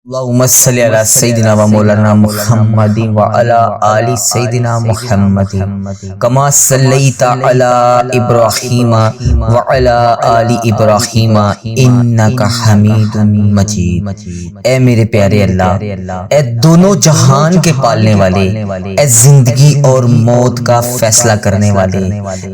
اللهم صل على سيدنا ومولانا محمد وعلى آل سيدنا محمد كما صليت على إبراهيم وعلى آل إبراهيم إنك حميد مجيد۔ اے میرے پیارے اللہ، اے دونوں جہان کے پالنے والے، اے زندگی اور موت کا فیصلہ کرنے والے،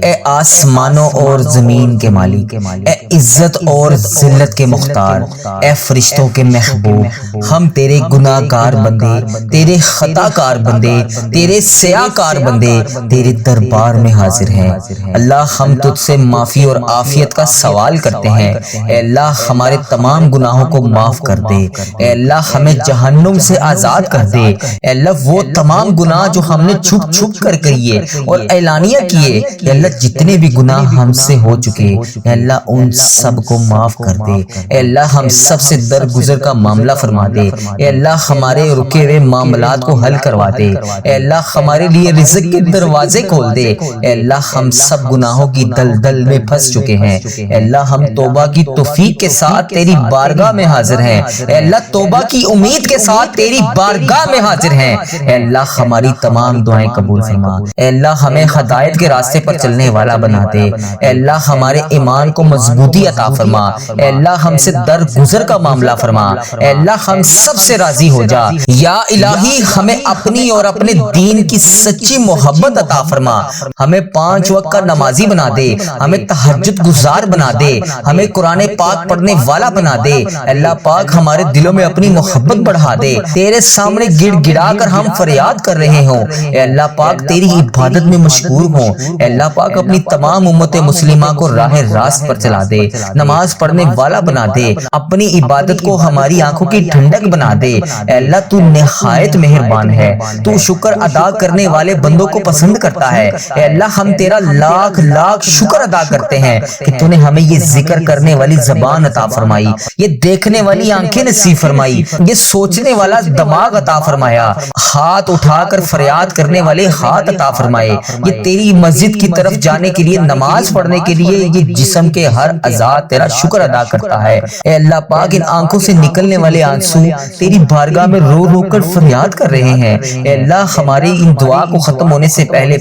اے آسمانوں اور زمین کے مالک، اے عزت اور ذلت کے مختار، اے فرشتوں کے محبوب، ہم تیرے گناہ گار بندے، تیرے خطا کار بندے، تیرے سیاہ کار بندے تیرے دربار میں حاضر ہیں۔ اللہ ہم تجھ سے معافی اور عافیت کا سوال کرتے ہیں۔ اے اللہ ہمارے تمام گناہوں کو معاف کر دے۔ اے اللہ ہمیں جہنم سے آزاد کر دے۔ اے اللہ وہ تمام گناہ جو ہم نے چھپ چھپ کر کیے اور اعلانیہ کیے، اے اللہ جتنے بھی گناہ ہم سے ہو چکے، اے اللہ ان سب کو معاف کر دے۔ اے اللہ ہم سب سے درگزر کا معاملہ فرما دے۔ اے اللہ ہمارے رکے ہوئے معاملات کو حل کروا دے۔ اے اللہ ہمارے لیے رزق کے دروازے کھول دے۔ اے اللہ ہم سب گناہوں کی دلدل میں پھنس چکے ہیں۔ اے اللہ ہم توبہ کی توفیق کے ساتھ تیری بارگاہ میں حاضر ہیں۔ اے اللہ توبہ کی امید کے ساتھ تیری بارگاہ میں حاضر ہیں۔ اے اللہ ہماری تمام دعائیں قبول فرما۔ اے اللہ ہمیں ہدایت کے راستے پر چلنے والا بنا دے۔ اے اللہ ہمارے ایمان کو مضبوطی عطا فرما۔ اے اللہ ہم سے درگزر کا معاملہ فرما۔ اے اللہ ہم سب سے راضی ہو جا۔ یا الہی ہمیں اپنی اور اپنے دین کی سچی محبت عطا فرما۔ ہمیں 5 وقت کا نمازی بنا دے، ہمیں تہجد گزار بنا دے، ہمیں قرآن پاک پڑھنے والا بنا دے۔ اللہ پاک ہمارے دلوں میں اپنی محبت بڑھا دے۔ تیرے سامنے گڑ گڑا کر ہم فریاد کر رہے ہوں، اے اللہ پاک تیری عبادت میں مشغول ہوں۔ اے اللہ پاک اپنی تمام امت مسلمہ کو راہ راست پر چلا دے، نماز پڑھنے والا بنا دے، اپنی عبادت کو ہماری آنکھوں کی ٹھنڈک بنا دے۔ اے اللہ تو نہایت مہربان ہے، تو شکر ادا کرنے والے بندوں کو پسند کرتا ہے۔ اے اللہ ہم تیرا لاکھ لاکھ شکر ادا کرتے ہیں کہ تو نے ہمیں یہ ذکر کرنے والی زبان عطا فرمائی، یہ دیکھنے والی آنکھیں نصیب فرمائی، یہ سوچنے والا دماغ عطا فرمایا، ہاتھ اٹھا کر فریاد کرنے والے ہاتھ عطا فرمائے، یہ تیری مسجد کی طرف جانے کے لیے، نماز پڑھنے کے لیے یہ جسم کے ہر اعضاء تیرا شکر ادا کرتا ہے۔ اے اللہ پاک ان آنکھوں سے نکلنے والے آنسو تیری بارگاہ میں رو رو کر فریاد کر رہے ہیں۔ اے اللہ ہماری ان دعا کو ختم ہونے سے پہلے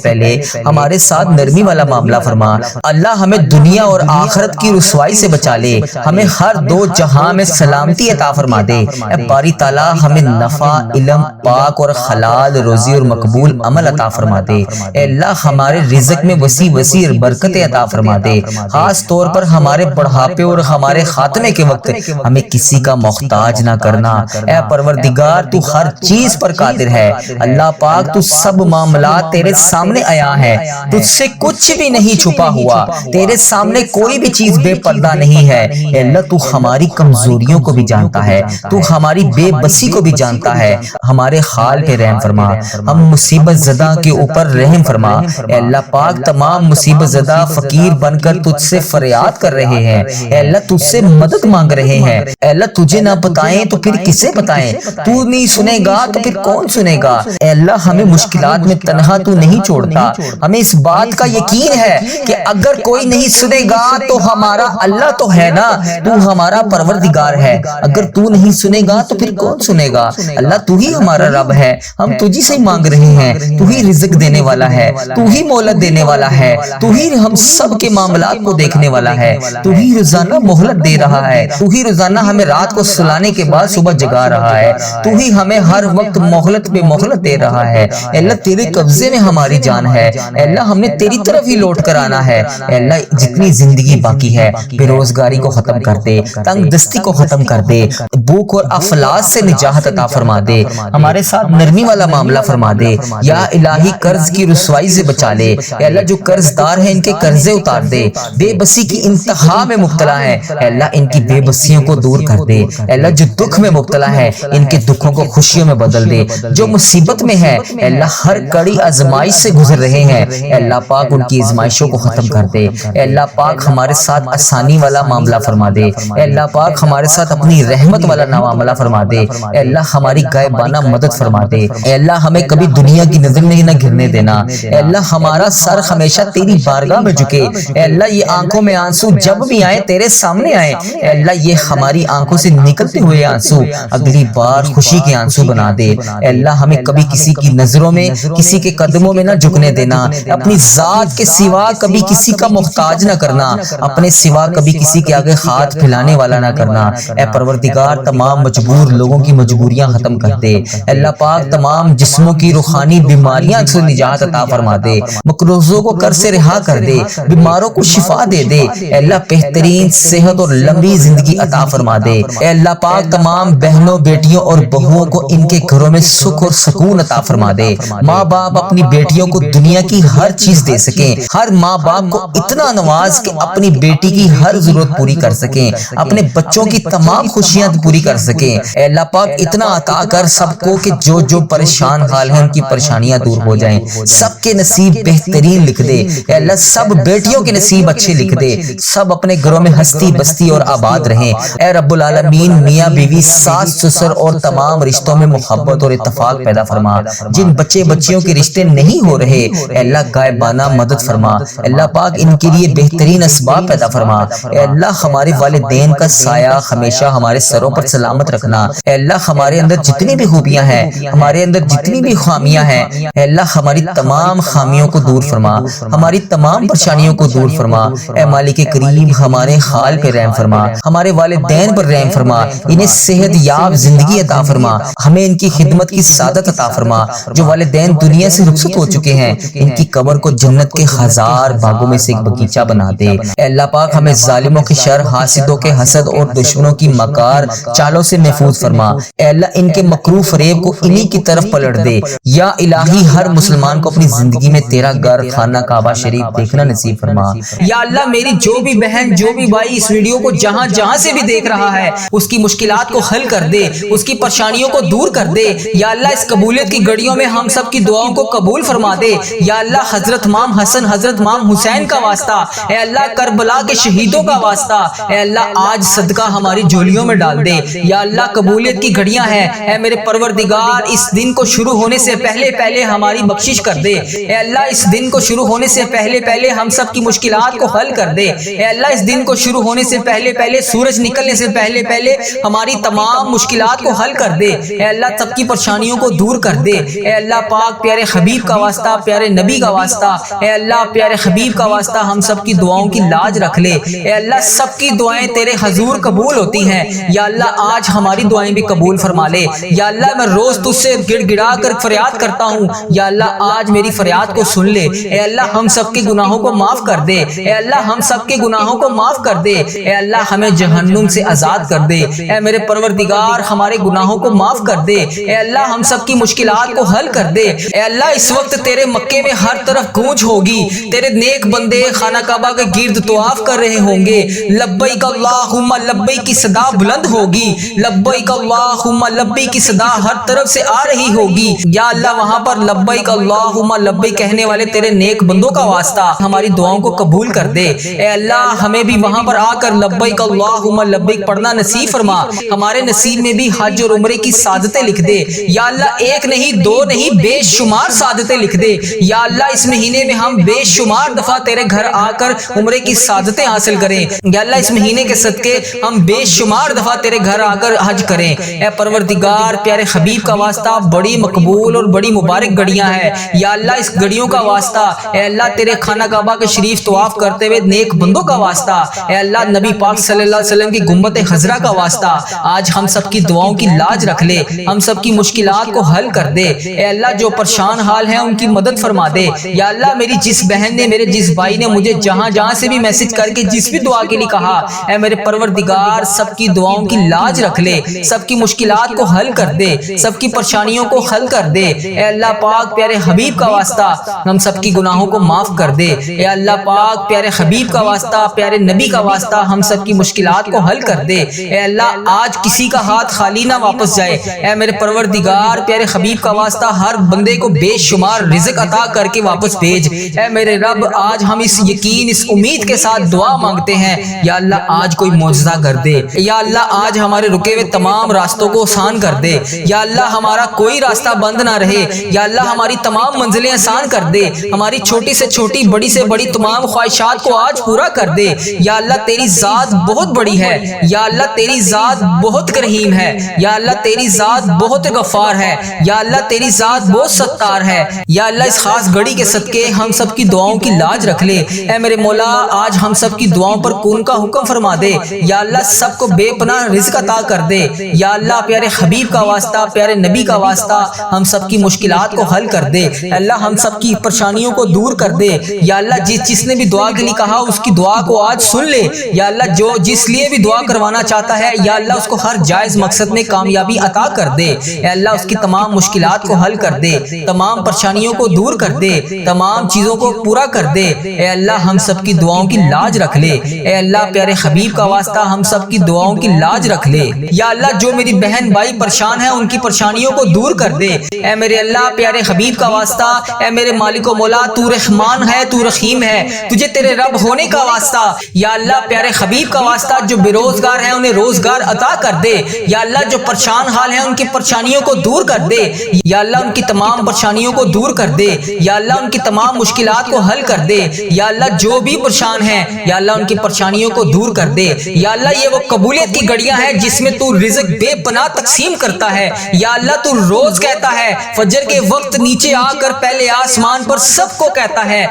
ہمارے ساتھ نرمی والا معاملہ فرما۔ اللہ ہمیں دنیا اور آخرت کی رسوائی سے بچا لے، ہمیں ہر دو جہاں میں سلامتی عطا فرما دے۔ اے باری تعالیٰ ہمیں نفع، علم پاک اور حلال روزی اور مقبول عمل عطا فرما دے۔ اے اللہ ہمارے رزق میں وسیع وسیع برکتیں عطا فرما دے، خاص طور پر ہمارے بڑھاپے اور ہمارے خاتمے کے وقت ہمیں کسی کا محتاج نہ کرنا۔ اے پروردگار تو ہر چیز پر قادر ہے، اللہ پاک تو سب معاملات تیرے سامنے آیا ہے، تجھ سے کچھ بھی نہیں چھپا ہوا، تیرے سامنے کوئی بھی چیز بے پردہ نہیں ہے۔ اے اللہ تو ہماری کمزوریوں کو بھی جانتا ہے، تو ہماری بے بسی کو بھی جانتا ہے، ہمارے حال پہ رحم فرما، ہم مصیبت زدہ کے اوپر رحم فرما۔ اے اللہ پاک تمام مصیبت زدہ فقیر بن کر تجھ سے فریاد کر رہے ہیں، اے اللہ تجھ سے مدد مانگ رہے ہیں۔ اے اللہ تجھے نہ بتائیں تو پھر کسے بتائیں، تو نہیں سنے گا تو پھر کون سنے گا۔ اے اللہ ہمیں مشکلات میں تنہا تو نہیں چھوڑتا، ہمیں اس بات کا یقین ہے کہ اگر کوئی نہیں سنے گا تو ہمارا اللہ تو ہے نا، تو ہمارا پروردگار ہے، اگر تو نہیں سنے گا تو پھر کون سنے گا۔ اللہ تو ہی ہمارا رب ہے، ہم تجھی سے مانگ رہے ہیں، تو ہی رزق دینے والا ہے، تو ہی مہلت دینے والا ہے، تو ہی ہم سب کے معاملات کو دیکھنے والا ہے، تو ہی روزانہ مہلت دے رہا ہے، تو ہی روزانہ ہمیں رات کو سلانے کے بعد صبح جگا رہا ہے، تو ہی ہمیں ہر وقت مہلت پہ مہلت دے رہا ہے۔ اے اللہ تیرے قبضے میں ہماری جان ہے، اے اللہ ہم نے تیری طرف ہی لوٹ کر آنا ہے۔ اے اللہ جتنی زندگی باقی ہے بے روزگاری کو ختم کر دے، تنگ دستی کو ختم کر دے، بھوک اور افلاس سے نجات عطا فرما دے، ہمارے ساتھ نرمی والا معاملہ فرما دے۔ یا الہی قرض کی رسوائی سے بچا لے، اے اللہ جو قرض دار ہیں ان کے قرضے اتار دے، بے بسی کی انتہا میں مبتلا ہے، اے اللہ ان کی بے بسیوں کو دور کر دے۔ اے اللہ جو دکھ میں مبتلا ہے ان کے دکھوں کو خوشیوں میں بدل دے، جو مصیبت میں ہے اے اللہ ہر کڑی آزمائش سے گزر رہے ہیں، اے اللہ پاک ان کی آزمائشوں کو ختم کر دے۔ اے اللہ پاک ہمارے ساتھ آسانی والا معاملہ فرما دے، اے اللہ پاک ہمارے ساتھ اپنی رحمت والا معاملہ فرما دے، اے اللہ ہماری غائبانہ مدد فرما دے، اے اللہ ہمیں کبھی دنیا کی نظر میں نہ گرنے دینا، اے اللہ ہمارا سر ہمیشہ تیری بارگاہ میں جھکے، اے اللہ یہ آنکھوں میں آنسو جب بھی آئے تیرے سامنے آئے، اے اللہ یہ ہماری آنکھوں سے نکلتے ہوئے آنسو آنسو اگلی بار خوشی کے آنسو بنا دے۔ اے اللہ ہمیں کبھی کسی کی نظروں میں، کسی کے قدموں میں نہ جھکنے دینا، اپنی ذات کے سوا کبھی کسی کا محتاج نہ کرنا، اپنے سوا کبھی کسی کے آگے ہاتھ پھیلانے والا نہ کرنا۔ اے پروردگار تمام مجبور لوگوں کی مجبوریاں ختم کر دے۔ اے اللہ پاک تمام جسموں کی روحانی بیماریاں سے نجات عطا فرما دے، مقروضوں کو قرض سے رہا کر دے، بیماروں کو شفا دے دے۔ اے اللہ بہترین صحت اور لمبی زندگی عطا فرما دے۔ اے اللہ پاک تمام بہنوں، بیٹیوں اور بہوؤں کو ان کے گھروں میں سکھ اور سکون عطا فرما دے۔ ماں باپ اپنی بیٹیوں کو دنیا کی ہر چیز دے سکیں، ہر ماں باپ کو اتنا نواز کہ اپنی بیٹی کی ہر ضرورت پوری کر سکیں، اپنے بچوں کی تمام خوشیاں پوری کر سکیں۔ اے اللہ پاک اتنا عطا کر سب کو کہ جو جو پریشان حال ہیں ان کی پریشانیاں دور ہو جائیں، سب کے نصیب بہترین لکھ دے۔ اے اللہ سب بیٹیوں کے نصیب اچھے لکھ دے، سب اپنے گھروں میں ہستی بستی اور آباد رہیں۔ اے رب العالمین میاں بیوی، ساس سسر اور تمام رشتوں میں محبت اور اتفاق پیدا فرما۔ جن بچے بچیوں کے رشتے نہیں ہو رہے اے اللہ غائبانہ مدد فرما۔ اے اللہ پاک ان کے لیے بہترین اسباب پیدا فرما۔ اے اللہ ہمارے والدین کا سایہ ہمیشہ ہمارے سروں پر سلامت رکھنا۔ اے اللہ ہمارے اندر جتنی بھی خوبیاں ہیں، ہمارے اندر جتنی بھی خامیاں ہیں، اے اللہ ہماری تمام خامیوں کو دور فرما، ہماری تمام پریشانیوں کو دور فرما۔ اے مالک کریم ہمارے حال پہ رحم فرما، ہمارے والدین پر رحم فرما، انہیں صحت یاب زندگی عطا فرما، ہمیں ان کی خدمت کی سعادت عطا فرما۔ جو والدین دنیا سے رخصت ہو چکے ہیں ان کی قبر کو جنت کے ہزار باغوں میں سے ایک باغیچہ بنا دے۔ اے اللہ پاک ہمیں ظالموں کی شر، حاسدوں کے حسد اور دشمنوں کی مکار چالوں سے محفوظ فرما۔ اے اللہ ان کے مکروہ فریب کو انہی کی طرف پلٹ دے۔ یا الہی ہر مسلمان کو اپنی زندگی میں تیرا گھر خانہ کعبہ شریف دیکھنا نصیب فرما۔ یا اللہ میری جو بھی بہن، جو بھی بھائی اس ویڈیو کو جہاں جہاں سے بھی دیکھ رہا ہے اس کی مشکلات کو حل کر دے، اس کی پریشانیوں کو دور کر دے۔ یا اللہ اس قبولیت کی گھڑیوں میں ہم سب کی دعاؤں کو قبول فرما دے۔ یا اللہ حضرت امام حسن، حضرت امام حسین کا واسطہ، اے اللہ کربلا کے شہیدوں کا واسطہ، اے اللہ آج صدقہ ہماری جھولیوں میں ڈال دے۔ یا اللہ قبولیت کی گھڑیاں ہیں، اے میرے پروردگار اس دن کو شروع ہونے سے پہلے پہلے ہماری بخشش کر دے۔ اے اللہ اس دن کو شروع ہونے سے پہلے پہلے ہم سب کی مشکلات کو حل کر دے۔ اے اللہ اس دن کو شروع ہونے سے پہلے پہلے، سورج نکلنے سے پہلے پہلے ہماری تمام مشکلات کو حل کر دے۔ اے اللہ سب کی پریشانیوں کو دور کر دے۔ اے اللہ پاک پیارے حبیب کا واسطہ، پیارے نبی کا واسطہ، اے اللہ پیارے حبیب کا واسطہ ہم سب کی دعاؤں کی لاج رکھ لے۔ اے اللہ سب کی دعائیں تیرے حضور قبول ہوتی ہیں۔ یا اللہ آج ہماری دعائیں بھی قبول فرما لے۔ یا اللہ میں روز تجھ سے گڑ گڑا کر فریاد کرتا ہوں، یا اللہ آج میری فریاد کو سن لے۔ اے اللہ ہم سب کے گناہوں کو معاف کر دے۔ اے اللہ ہم سب کے گناہوں کو معاف کر دے۔ اے اللہ ہمیں جہنم سے آزاد کر دے۔ اے میرے پروردگار ہمارے گناہوں کو معاف کر دے۔ اے اللہ ہم سب کی مشکلات کو حل کر دے۔ اے اللہ اس وقت تیرے مکے میں ہر طرف گونج ہوگی، تیرے نیک بندے خانہ کعبہ کے گرد طواف کر رہے ہوں گے۔ لبیک اللہم لبیک کی صدا بلند ہوگی، لبیک اللہم لبیک کی صدا ہر طرف سے آ رہی ہوگی۔ یا اللہ وہاں پر لبیک اللہم لبیک کہنے والے تیرے نیک بندوں کا واسطہ ہماری دعاؤں کو قبول کر دے۔ اے اللہ ہمیں بھی وہاں پر آ کر لبیک اللہم لبیک پڑھنا نصیب فرما، ہمارے نصیب میں بھی حج اور عمرے کی سعادتیں لکھ دے۔ یا اللہ ایک نہیں، دو نہیں، بے شمار سعادتیں لکھ دے۔ یا اللہ اس مہینے میں ہم بے شمار دفعہ تیرے گھر آ کر عمرے کی سعادتیں حاصل کریں۔ یا اللہ اس مہینے کے صدقے ہم بے شمار دفعہ تیرے گھر آ کر حج کریں۔ اے پروردگار پیارے حبیب کا واسطہ بڑی مقبول اور بڑی مبارک گھڑیاں ہیں۔ یا اللہ اس گھڑیوں کا واسطہ، اے اللہ تیرے خانہ کعبہ کے شریف طواف کرتے ہوئے نیک بندوں کا واسطہ، اے اللہ نبی پاک صلی اللہ علیہ وسلم کی گنبد خضرا کا واسطہ آج ہم سب کی دعاؤں کی لاج رکھ لے، ہم سب کی مشکلات کو حل کر دے۔ اے اللہ جو پریشان حال ہیں ان کی مدد فرما دے۔ یا اللہ میری جس بہن نے، میرے جس بھائی نے مجھے جہاں جہاں سے بھی میسج کر کے جس بھی دعا کے لیے کہا، اے میرے پروردگار سب کی دعاؤں کی لاج رکھ لے، سب کی مشکلات کو حل کر دے، سب کی پریشانیوں کو حل کر دے۔ اے اللہ پاک پیارے حبیب کا واسطہ ہم سب کی گناہوں کو معاف کر دے۔ اے اللہ پاک پیارے حبیب کا واسطہ، پیارے نبی کا واسطہ ہم سب کی مشکلات کو حل کر دے۔ اے اللہ آج کسی کا ہاتھ خالی نہ واپس جائے۔ اے میرے پروردگار پیارے حبیب کا واسطہ ہر بندے کو بے شمار رزق عطا کر کے واپس بھیج۔ اے میرے رب آج ہم اس یقین، اس امید کے ساتھ دعا مانگتے ہیں، یا اللہ آج کوئی معجزہ کر دے۔ یا اللہ آج ہمارے رکے ہوئے تمام راستوں کو آسان کر دے۔ یا اللہ ہمارا کوئی راستہ بند نہ رہے۔ یا اللہ ہماری تمام منزلیں آسان کر دے، ہماری چھوٹی سے چھوٹی، بڑی سے بڑی تمام خواہشات کو آج پورا کر دے۔ یا اللہ تیری ذات بہت بڑی ہے، یا اللہ تیری ذات بہت بہت رحیم ہے، یا اللہ تیری ذات بہت غفار ہے، یا اللہ تیری ذات بہت ستار ہے، یا اللہ اس خاص گھڑی کے صدقے ہم سب کی دعاؤں کی لاج رکھ لے۔ اے میرے مولا آج ہم سب کی دعاؤں پر کون کا حکم فرما دے، یا اللہ سب کو بے پناہ رزق عطا کر دے، یا اللہ پیارے حبیب کا واسطہ، پیارے نبی کا واسطہ ہم سب کی مشکلات کو حل کر دے، اللہ ہم سب کی پریشانیوں کو دور کر دے، یا اللہ جس نے بھی دعا کے لیے کہا اس کی دعا کو آج سن لے، یا اللہ جو جس لیے بھی دعا کروانا چاہتا ہے یا اللہ اس کو ہر جائز مقصد میں کامیابی عطا کر دے، اے اللہ اس کی تمام مشکلات کو حل کر دے، تمام پریشانیوں کو دور کر دے، تمام چیزوں کو پورا کر دے، اے اللہ ہم سب کی دعاؤں کی لاج رکھ لے، اے اللہ پیارے حبیب کا واسطہ ہم سب کی دعاؤں کی لاج رکھ لے، یا اللہ جو میری بہن بھائی پریشان ہیں ان کی پریشانیوں کو دور کر دے، اے میرے اللہ پیارے حبیب کا واسطہ، اے میرے مالک و مولا تو رحمان ہے، تو رحیم ہے، تجھے تیرے رب ہونے کا واسطہ، یا اللہ پیارے حبیب کا واسطہ جو بے روزگار ہیں انہیں روزگار عطا کر دے، یا اللہ جو پریشان حال ہیں ان کی پریشانیوں کو دور کر دے، یا اللہ ان کی تمام پریشانیوں کو دور کر دے، یا اللہ ان کی تمام مشکلات کو حل کر دے، یا اللہ جو بھی پریشان ہیں یا اللہ ان کی پریشانیوں کو دور کر دے، یا اللہ یہ وہ قبولیت کی گھڑیاں ہیں جس میں تو رزق بے پناہ تقسیم کرتا ہے، یا اللہ تو روز کہتا ہے فجر کے وقت نیچے آ کر پہلے آسمان پر سب کو کہتا ہے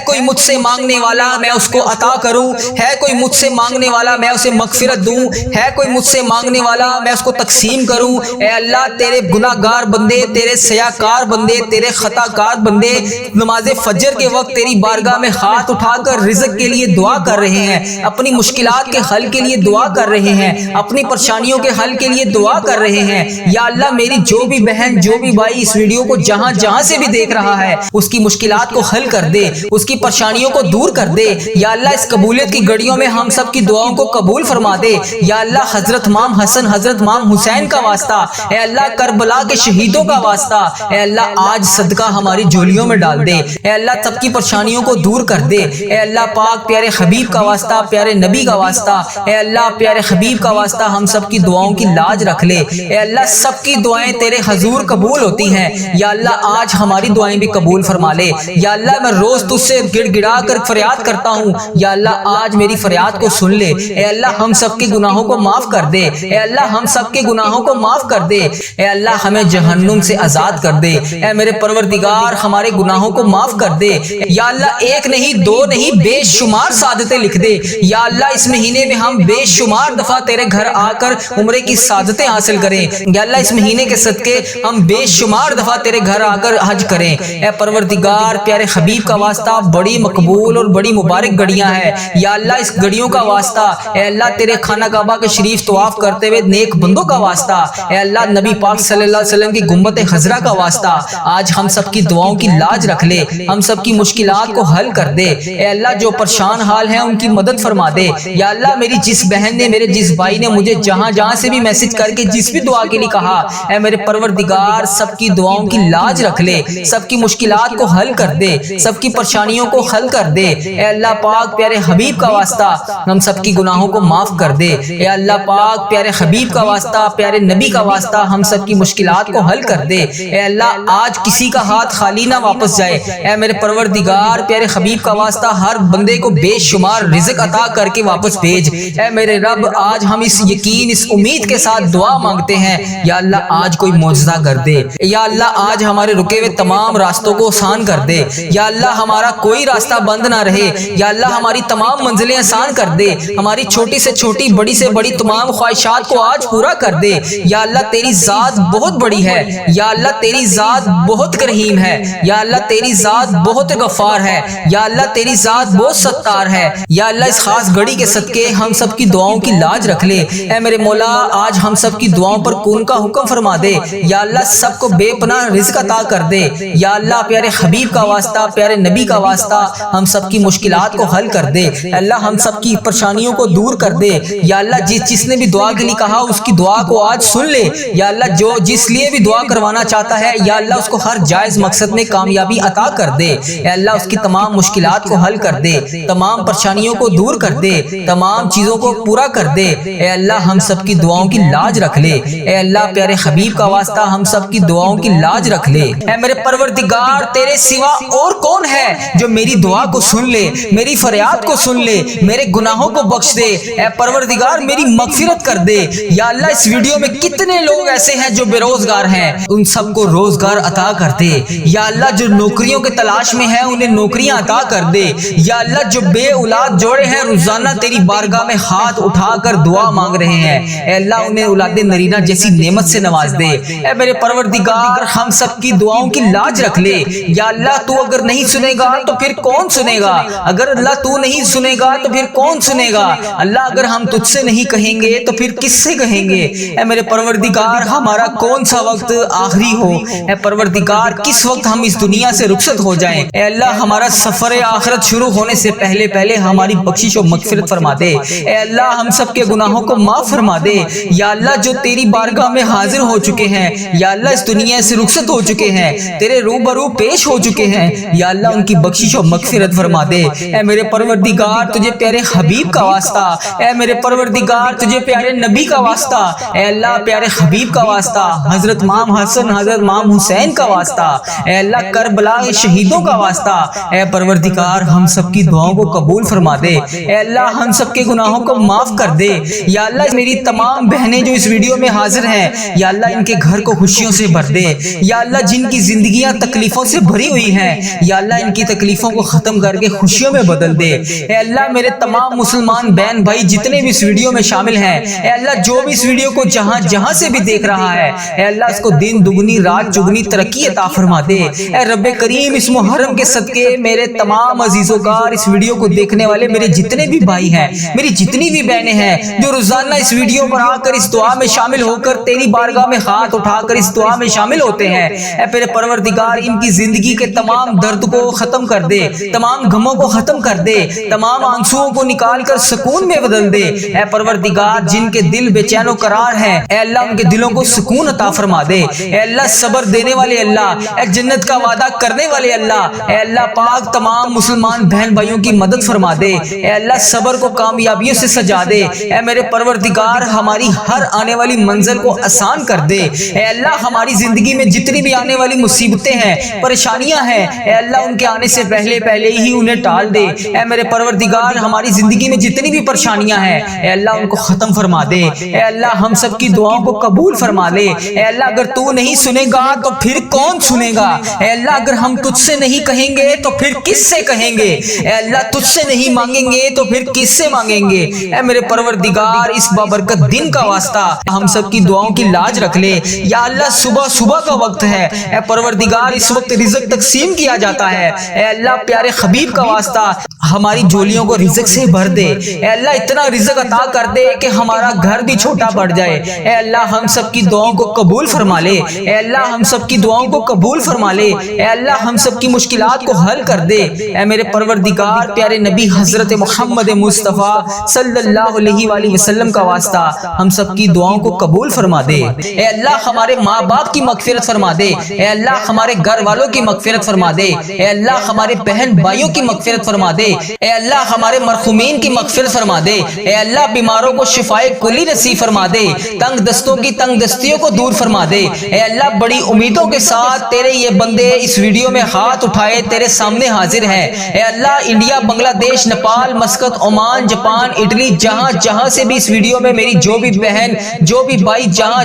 کوئی مجھ سے مانگنے والا میں اس کو عطا کروں، ہے کوئی مجھ سے مانگنے والا میں اسے مغفرت دوں، ہے کوئی مجھ سے مانگنے والا میں اس کو تقسیم کروں، اے اللہ تیرے گناہگار بندے، تیرے سیاکار بندے، تیرے خطا کار بندے نماز فجر کے وقت تیری بارگاہ میں ہاتھ اٹھا کر رزق کے لیے دعا کر رہے ہیں، اپنی مشکلات کے حل کے لیے دعا کر رہے ہیں، اپنی پریشانیوں کے حل کے لیے دعا کر رہے ہیں، یا اللہ میری جو بھی بہن جو بھی بھائی اس ویڈیو کو جہاں جہاں سے بھی دیکھ رہا ہے اس کی مشکلات کو حل کر دے، اس کی پریشانیوں کو دور کر دے، یا اللہ اس قبولیت کی گھڑیوں میں ہم سب کی دعاؤں کو قبول فرما دے، یا اللہ حضرت امام حسن حضرت امام حسین کا واسطہ، اے اللہ کربلا کے شہیدوں کا واسطہ، اے اللہ آج صدقہ ہماری جھولیوں میں ڈال دے، اے اللہ سب کی پریشانیوں کو دور کر دے، اے اللہ پاک پیارے حبیب کا واسطہ، پیارے نبی کا واسطہ، اے اللہ پیارے حبیب کا واسطہ ہم سب کی دعاؤں کی لاج رکھ لے، اے اللہ سب کی دعائیں تیرے حضور قبول ہوتی ہیں، یا اللہ آج ہماری دعائیں بھی قبول فرما لے، یا اللہ میں روز تجھ سے گڑ گڑا کر فریاد کرتا ہوں، یا اللہ آج میری فریاد کو سن لے، اے اللہ ہم سب کے گناہوں کو معاف کر دے، اے اللہ ہم سب کے گناہوں کو معاف کر دے، اے اللہ ہمیں جہنم سے آزاد کر دے، اے میرے پروردگار ہمارے گناہوں کو معاف کر دے، یا اللہ ایک نہیں دو نہیں بے شمار سعادتیں لکھ دے، یا اللہ اس مہینے میں ہم بے شمار دفعہ تیرے گھر آ کر عمرے کی سعادتیں حاصل کریں، یا اللہ اس مہینے کے صدقے ہم بے شمار دفعہ تیرے گھر آ کر حج کریں، اے پروردگار پیارے حبیب کا واسطہ بڑی مقبول اور بڑی مبارک گھڑیاں ہیں، یا اللہ اس گھڑیوں کا واسطہ، اے اللہ تیرے خانہ کعبہ کے شریف طواف کرتے ہوئے نیک بندوں کا واسطہ، اے اللہ نبی پاک صلی اللہ علیہ وسلم کی گنبد خضرا کا واسطہ آج ہم سب کی دعاؤں کی لاج رکھ لے، ہم سب کی مشکلات کو حل کر دے، اے اللہ جو پریشان حال ہیں ان کی مدد فرما دے، یا اللہ میری جس بہن نے میرے جس بھائی نے مجھے جہاں جہاں سے بھی میسج کر کے جس بھی دعا کے لیے کہا، اے میرے پروردگار سب کی دعاؤں کی لاج رکھ لے، سب کی مشکلات کو حل کر دے، سب کی پریشانیوں کو حل کر دے، اے اللہ پاک پیارے حبیب کا واسطہ ہم سب کی گناہوں کو معاف کر دے، اے اللہ پاک پیارے حبیب کا واسطہ پیارے نبی کا واسطہ ہم سب کی مشکلات کو حل کر دے، اے اللہ آج کسی کا ہاتھ خالی نہ واپس جائے، اے میرے پروردگار پیارے حبیب کا واسطہ ہر بندے کو بے شمار رزق عطا کر کے واپس بھیج، اے میرے رب آج ہم اس یقین اس امید کے ساتھ دعا مانگتے ہیں، یا اللہ آج کوئی معجزہ کر دے، یا اللہ آج ہمارے رکے ہوئے تمام راستوں کو آسان کر دے، یا اللہ ہمارا کوئی راستہ بند نہ رہے، یا اللہ ہماری تمام منزلیں آسان کر دے، ہماری چھوٹی سے چھوٹی بڑی سے بڑی تمام خواہشات کو آج پورا کر دے، یا اللہ تیری ذات بہت بڑی ہے، یا اللہ تیری ذات بہت رحیم ہے، یا اللہ تیری ذات بہت غفار ہے، یا اللہ تیری ذات بہت ستار ہے، یا اللہ اس خاص گھڑی کے صدقے ہم سب کی دعاؤں کی لاج رکھ لے، اے میرے مولا آج ہم سب کی دعاؤں پر کون کا حکم فرما دے، یا اللہ سب کو بے پناہ رزق عطا کر دے، یا اللہ پیارے حبیب کا واسطہ پیارے نبی کا واسطہ ہم سب کی مشکلات کو حل کر دے، اللہ ہم سب کی پریشانیوں کو دور کر دے، یا اللہ جس نے بھی دعا کے لیے کہا اس کی دعا کو آج سن لے، یا اللہ جو جس لیے بھی دعا کروانا چاہتا ہے یا اللہ اس کو ہر جائز مقصد میں کامیابی عطا کر دے، اے اللہ اس کی تمام مشکلات کو حل کر دے، تمام پریشانیوں کو دور کر دے، تمام چیزوں کو پورا کر دے، اے اللہ ہم سب کی دعاؤں کی لاج رکھ لے، اے اللہ پیارے حبیب کا واسطہ ہم سب کی دعاؤں کی لاج رکھ لے، اے میرے پروردگار تیرے سوا اور کون ہے جو میری دعا کو سن لے، میری فریاد کو سن لے، میرے گناہوں کو بخش دے، اے پروردگار میری مغفرت کر دے، یا اللہ اس ویڈیو میں کتنے لوگ ایسے ہیں جو بے روزگار ہیں، ان سب کو روزگار عطا کر دے۔ یا اللہ جو نوکریوں کے تلاش میں ہیں انہیں نوکریاں عطا کر دے۔ یا اللہ جو بے اولاد جوڑے ہیں روزانہ تیری بارگاہ میں ہاتھ اٹھا کر دعا مانگ رہے ہیں، اے اللہ انہیں اولاد نرینہ جیسی نعمت سے نواز دے۔ اے میرے پروردگار ہم سب کی دعاؤں کی لاج رکھ لے۔ یا اللہ تو اگر نہیں سنے گا تو پھر کون سنے گا؟ اگر اللہ تو نہیں سنے گا تو پھر کون سنے گا؟ اللہ اگر ہم تجھ سے نہیں کہیں گے تو پھر کس سے کہیں گے؟ اے میرے پروردگار ہمارا کون سا وقت آخری ہو؟ اے پروردگار کس وقت ہم اس دنیا سے رخصت ہو جائیں؟ اے اللہ ہمارا سفر آخرت شروع ہونے سے پہلے ہماری بخشش و مغفرت فرما دے۔ اے اللہ ہم سب کے گناہوں کو معاف فرما دے۔ یا اللہ جو تیری بارگاہ میں حاضر ہو چکے ہیں، یا اللہ اس دنیا سے رخصت ہو چکے ہیں، تیرے روبرو پیش ہو چکے ہیں، یا اللہ ان کی بخشش و مغفرت فرما دے۔ اے میرے پروردگار تجھے پیارے حبیب کا واسطہ، اے میرے پروردگار تجھے پیارے نبی کا واسطہ، اے اللہ پیارے حبیب کا واسطہ، حضرت امام حسن حضرت امام حسین کا واسطہ، اے اللہ کربلا کے شہیدوں کا واسطہ، اے پروردگار ہم سب کی دعاؤں کو قبول فرما دے۔ اے اللہ ہم سب کے گناہوں کو معاف کر دے۔ یا اللہ میری تمام بہنیں جو اس ویڈیو میں حاضر ہیں، یا اللہ ان کے گھر کو خوشیوں سے بھر دے۔ یا اللہ جن کی زندگیاں تکلیفوں سے بھری ہوئی ہیں، یا اللہ ان کی تکلیفوں کو ختم کر کے خوشیوں میں بدل دے۔ اے اللہ میرے تمام مسلمان بہن بھائی جتنے بھی اس ویڈیو میں شامل ہیں، اے اللہ جو بھی اس ویڈیو کو جہاں سے بھی دیکھ رہا ہے، اے اللہ اس کو دن دگنی رات چگنی ترقی عطا فرما دے۔ اے رب کریم اس محرم کے صدقے میرے تمام عزیزوں کا اس ویڈیو کو دیکھنے والے میرے جتنے بھی بھائی ہیں، میری جتنی بھی بہنیں ہیں جو روزانہ اس ویڈیو پر آ کر اس دعا میں شامل ہو کر تیری بارگاہ میں ہاتھ اٹھا کر اس دعا میں شامل ہوتے ہیں، اے میرے پروردگار ان کی زندگی کے تمام درد کو ختم کر دے، تمام غموں کو ختم کر دے، تمام آنسوؤں کو نکال کر سکون میں بدل دے۔ اے پروردگار جن کے دل بے چین و قرار ہیں، اے اللہ ان کے دلوں کو سکون عطا فرما دے۔ اے اللہ صبر دینے والے اللہ، اے جنت کا وعدہ کرنے والے اللہ، اے اللہ پاک تمام مسلمان بہن بھائیوں کی مدد فرما دے۔ اے اللہ صبر کو کامیابیوں سے سجا دے۔ اے میرے پروردگار ہماری ہر آنے والی منزل کو آسان کر دے۔ اے اللہ ہماری زندگی میں جتنی بھی آنے والی مصیبتیں ہیں، پریشانیاں ہیں، اے اللہ ان کے آنے سے پہلے ہی انہیں ٹال دے۔ اے میرے پروردگار ہماری زندگی میں جتنی بھی پریشانیاں ہیں، اے اللہ ان کو ختم فرما دے۔ اے اللہ ہم سب کی دعاؤں کو قبول فرما لے۔ اے اللہ اگر تو نہیں سنے گا تو پھر کون سنے گا؟ اے اللہ اگر ہم تجھ سے نہیں کہیں گے تو پھر کس سے کہیں گے؟ اے اللہ تجھ سے نہیں مانگیں گے تو پھر کس سے مانگیں گے؟ اے میرے پروردگار اس بابرکت دن کا واسطہ ہم سب کی دعاؤں کی لاج رکھ لے۔ یا اللہ صبح کا وقت ہے، اے پروردگار اس وقت رزق تقسیم کیا جاتا ہے، اے اللہ پیارے حبیب کا واسطہ ہماری جولیوں کو رزق سے بھر دے۔ اے اللہ اتنا رزق عطا کر دے کہ ہمارا گھر بھی چھوٹا پڑ جائے۔ اے اللہ ہم سب کی دعاؤں کو قبول فرما لے۔ اے اللہ ہم سب کی دعاؤں کو قبول فرما لے۔ اے اللہ ہم سب کی مشکلات کو حل کر دے۔ اے میرے پروردگار پیارے نبی حضرت محمد مصطفیٰ صلی اللہ علیہ وآلہ وسلم کا واسطہ ہم سب کی دعاؤں کو قبول فرما دے۔ اے اللہ ہمارے ماں باپ کی مغفرت فرما دے۔ اے اللہ ہمارے گھر والوں کی مغفرت فرما دے۔ اے اللہ ہمارے بہن بھائیوں کی مغفرت فرما دے۔ اے اللہ ہمارے مرحومین کی مغفرت فرما دے۔ اے اللہ بیماروں کو شفائے کلی نصیب فرما دے۔ تنگ دستوں کی تنگ دستیوں کو دور فرما دے۔ اے اللہ بڑی امیدوں کے ساتھ تیرے یہ بندے اس ویڈیو میں ہاتھ اٹھائے تیرے سامنے حاضر ہیں۔ اے اللہ انڈیا، بنگلہ دیش، Nepal, Muscat, Oman, Japan, Italy, جہاں سے بھی اس ویڈیو میں میری جو بھی بہن جو بھی بھائی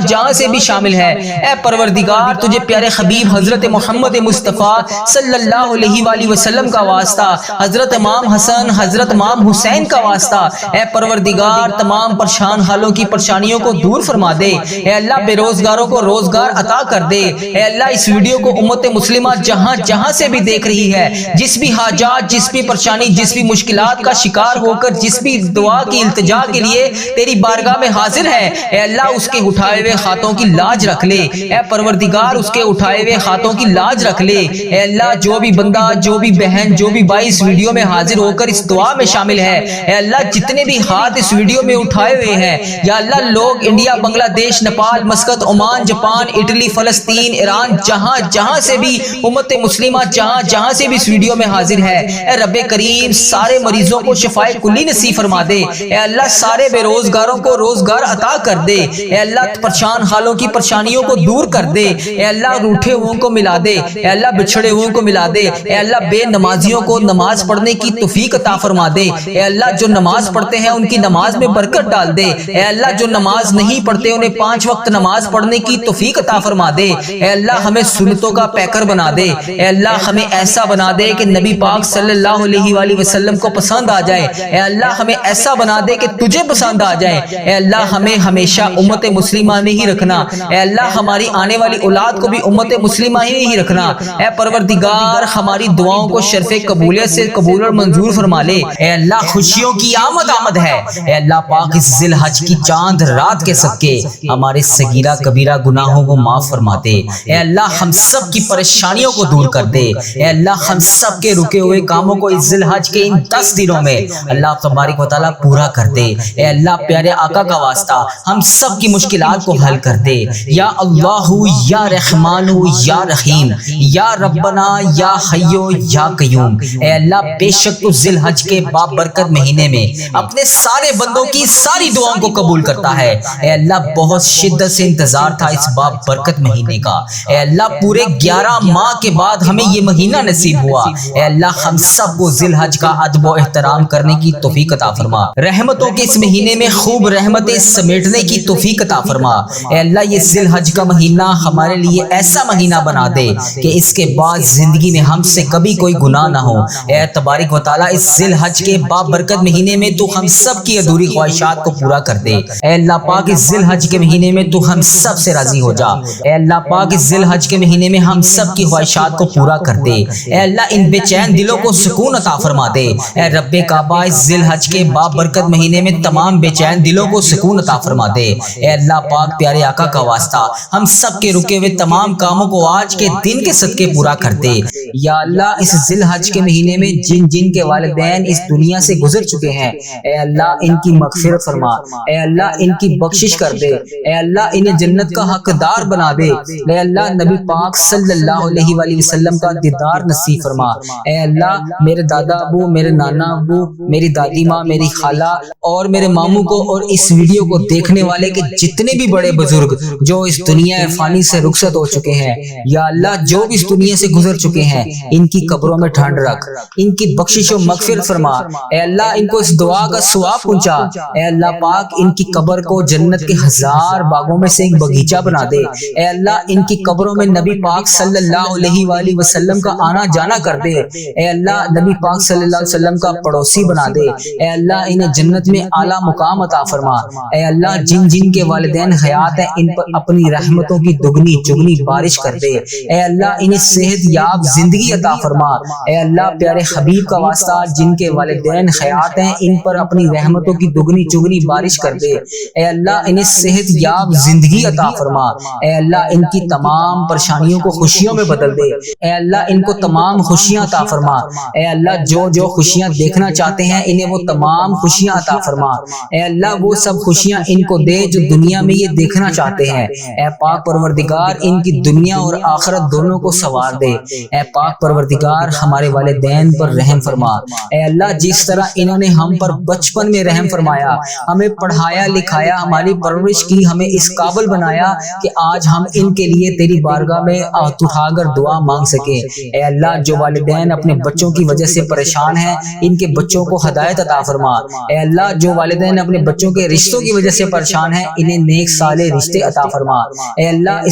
جہاں سے بھی شامل ہے، اے پروردگار تجھے پیارے حبیب حضرت محمد مصطفیٰ صلی اللہ علیہ وآلہ وسلم کا واسطہ، حضرت امام حسن حضرت امام حسین کا واسطہ، اے پروردگار تمام پریشان حالوں کی پریشانیوں کو دور فرما دے۔ اے اللہ بے روزگاروں کو روزگار عطا کر دے۔ اے اللہ اس ویڈیو کو امت مسلمہ جہاں سے بھی دیکھ رہی ہے، جس بھی حاجات، جس بھی پریشانی، جس بھی مشکلات کا شکار ہو کر جس بھی دعا کی التجا کے لیے تیری بارگاہ میں حاضر ہے، اے اللہ اس کے اٹھائے ہوئے ہاتھوں کی لاج رکھ لے۔ اے پروردگار اس کے اٹھائے ہوئے ہاتھوں کی لاج رکھ لے۔ اے اللہ جو بھی بندہ، جو بھی بہن، جو بھی بھائی اس ویڈیو میں حاضر ہو کر اس دعا میں شامل ہے، اے اللہ جتنے بھی ہاتھ اس ویڈیو میں اٹھائے ہوئے ہیں، یا اللہ لوگ انڈیا، بنگلہ دیش، Nepal, Muscat, Oman, Japan, Italy, فلسطین، ایران، جہاں سے بھی امت مسلمہ جہاں سے بھی اس ویڈیو میں حاضر ہے، اے رب کریم سارے مریضوں کو شفائے کلی نصیب فرما دے۔ اے اللہ سارے بے روزگاروں کو روزگار عطا کر دے۔ اے اللہ پریشان حالوں کی پریشانیوں کو دور کر دے۔ اے اللہ روٹھے ہوئوں کو ملا دے۔ اے اللہ بچھڑے ہوئوں کو ملا دے۔ اے اللہ بے نمازیوں کو نماز پڑھنے کی توفیق عطا فرما دے۔ اے اللہ جو نماز پڑھتے ہیں ان کی نماز میں برکت ڈال دے۔ اے اللہ جو نماز نہیں پڑھتے انہیں 5 وقت نماز پڑھنے کی توفیق عطا فرما دے۔ اے اللہ ہمیں سنتوں کا پیکر بنا دے۔ اے اللہ ہمیں ایسا بنا دے کہ نبی پاک صلی اللہ علیہ وآلہ وسلم کو پسند آ جائے۔ اے اللہ ہمیں ایسا بنا دے کہ تجھے پسند آ جائے۔ اے اللہ ہمیں ہمیشہ امت مسلمہ میں ہی رکھنا۔ اے اللہ ہماری آنے والی اولاد کو بھی امت مسلمہ ہی رکھنا۔ اے پروردگار ہماری دعاؤں کو شرف قبولیت سے قبول اور منظور فرما لے۔ اے اللہ خوشیوں کی آمد ہے۔ اے اللہ پاک اس ذی الحج کی چاند رات کے صدقے ہمارے صغیرہ کبیرہ گناہوں کو معاف فرما دے۔ اے اللہ ہم سب کی پریشانیوں کو دور کر دے۔ اے اللہ ہم سب کے رکے ہوئے کاموں کو اس ذی الحج کے ان 10 دنوں میں اللہ تبارک و تعالیٰ پورا کر دے۔ اے اللہ پیارے آقا کا واسطہ ہم سب کی مشکلات کو حل کر دے۔ یا اللہ یا رحمان یا رحیم یا ربنا یا حیو یا قیوم۔ اے اللہ بے شک تو ذی الحج کے بابرکت مہینے میں اپنے سارے بندوں کی ساری دعاؤں کو قبول کرتا ہے۔ اے اللہ بہت شدت سے انتظار تھا اس بابرکت مہینے کا۔ اے اللہ پورے 11 ماہ کے بعد ہمیں یہ مہینہ نصیب ہوا۔ اے اللہ ہم سب کو ذی الحج کا ادب و احترام کرنے کی توفیق عطا فرما۔ رحمتوں کے اس مہینے میں خوب رحمتیں سمیٹنے کی توفیق عطا فرما۔ اے اللہ یہ ذی الحج کا مہینہ ہمارے لیے ایسا مہینہ بنا دے کہ اس کے بعد زندگی میں ہم سے کبھی کوئی گناہ نہ ہو۔ اے تبارک و تعالیٰ اس ذی الحج کے بابرکت مہینے میں تو ہم سب کی ادھوری خواہشات کو پورا کر دے۔ اے اللہ پاک اس ذی الحج کے مہینے میں تو ہم سب سے راضی ہو جا۔ اے اللہ پاک اس ذی الحج کے مہینے میں ہم سب کی خواہشات کو پورا کر دے۔ اے اللہ ان بے چین دلوں کو سکون عطا فرما دے۔ اے رب کعبہ اس ذی الحج کے بابرکت مہینے میں تمام بے چین دلوں کو سکون عطا فرما دے۔ اے اللہ پاک پیارے آقا کا واسطہ ہم سب کے رکے ہوئے تمام کاموں کو آج کے دن کے صدقے پورا کر دے۔ یا اللہ اس ذی الحج کے مہینے میں جن کے والدین اس دنیا سے گزر چکے ہیں اے اللہ ان کی مغفرت فرما۔ اے اللہ ان کی بخشش کر دے۔ اے اللہ انہیں جنت کا حقدار بنا دے۔ اے اللہ نبی پاک صلی اللہ علیہ وآلہ وسلم کا دیدار نصیب فرما۔ اے اللہ میرے دادا ابو، میرے نانا ابو، میری دادی ماں، میری خالہ اور میرے ماموں کو اور اس ویڈیو کو دیکھنے والے کے جتنے بھی بڑے بزرگ جو اس دنیا فانی سے رخصت ہو چکے ہیں یا اللہ جو بھی اس دنیا سے گزر چکے ہیں ان کی قبروں میں ٹھنڈ رکھ، ان کی بخشش و مغفرت فرما۔ اے اللہ ان کو اس دعا کا ثواب پہنچا۔ اے اللہ پاک ان کی قبر کو جنت کے 1000 باغوں میں سے ایک باغیچہ بنا دے۔ اے اللہ ان کی قبروں میں نبی پاک صلی اللہ علیہ وآلہ وسلم کا آنا جانا کر دے۔ اے اللہ نبی پاک صلی اللہ علیہ وسلم کا پڑوسی بنا دے۔ اے اللہ انہیں جنت میں اعلیٰ مقام عطا فرما۔ اے اللہ جن کے والدین حیات ہیں ان پر اپنی رحمتوں کی دگنی چگنی بارش کر دے۔ اے اللہ انہیں صحت یاب زندگی عطا فرما۔ اے اللہ پیارے حبیب کا واسطہ جن کے والدین حیات ہیں ان پر اپنی رحمتوں کی دگنی چگنی بارش کر دے۔ اے اللہ انہیں صحت یاب زندگی عطا فرما۔ اے اللہ ان کی تمام پریشانیوں کو خوشیوں میں بدل دے۔ اے اللہ ان کو تمام خوشیاں عطا فرما۔ اے اللہ جو خوشیاں دیکھنا چاہتے ہیں انہیں وہ تمام خوشیاں عطا فرما۔ اے اللہ وہ سب خوشیاں ان کو دے جو دنیا میں یہ دیکھنا چاہتے ہیں۔ اے پاک پروردگار ان کی دنیا اور آخرت دونوں کو سنوار دے۔ اے پاک پروردگار ہمارے والدین پر رحم فرما۔ اے اللہ جس طرح انہوں نے ہم پر بچپن میں رحم فرمایا، ہمیں پڑھایا لکھایا، ہماری پرورش کی، ہمیں اس قابل بنایا کہ آج ہم ان کے لیے تیری بارگاہ میں ہاتھ اٹھا کر دعا مانگ سکیں۔ اے اللہ جو والدین اپنے بچوں کی وجہ سے پریشان ہیں ان کے بچوں کو ہدایت عطا فرما۔ اے اللہ جو والدین اپنے بچوں کے رشتوں کی وجہ سے پریشان ہیں انہیں نیک صالح رشتے عطا فرما۔ اے اللہ اس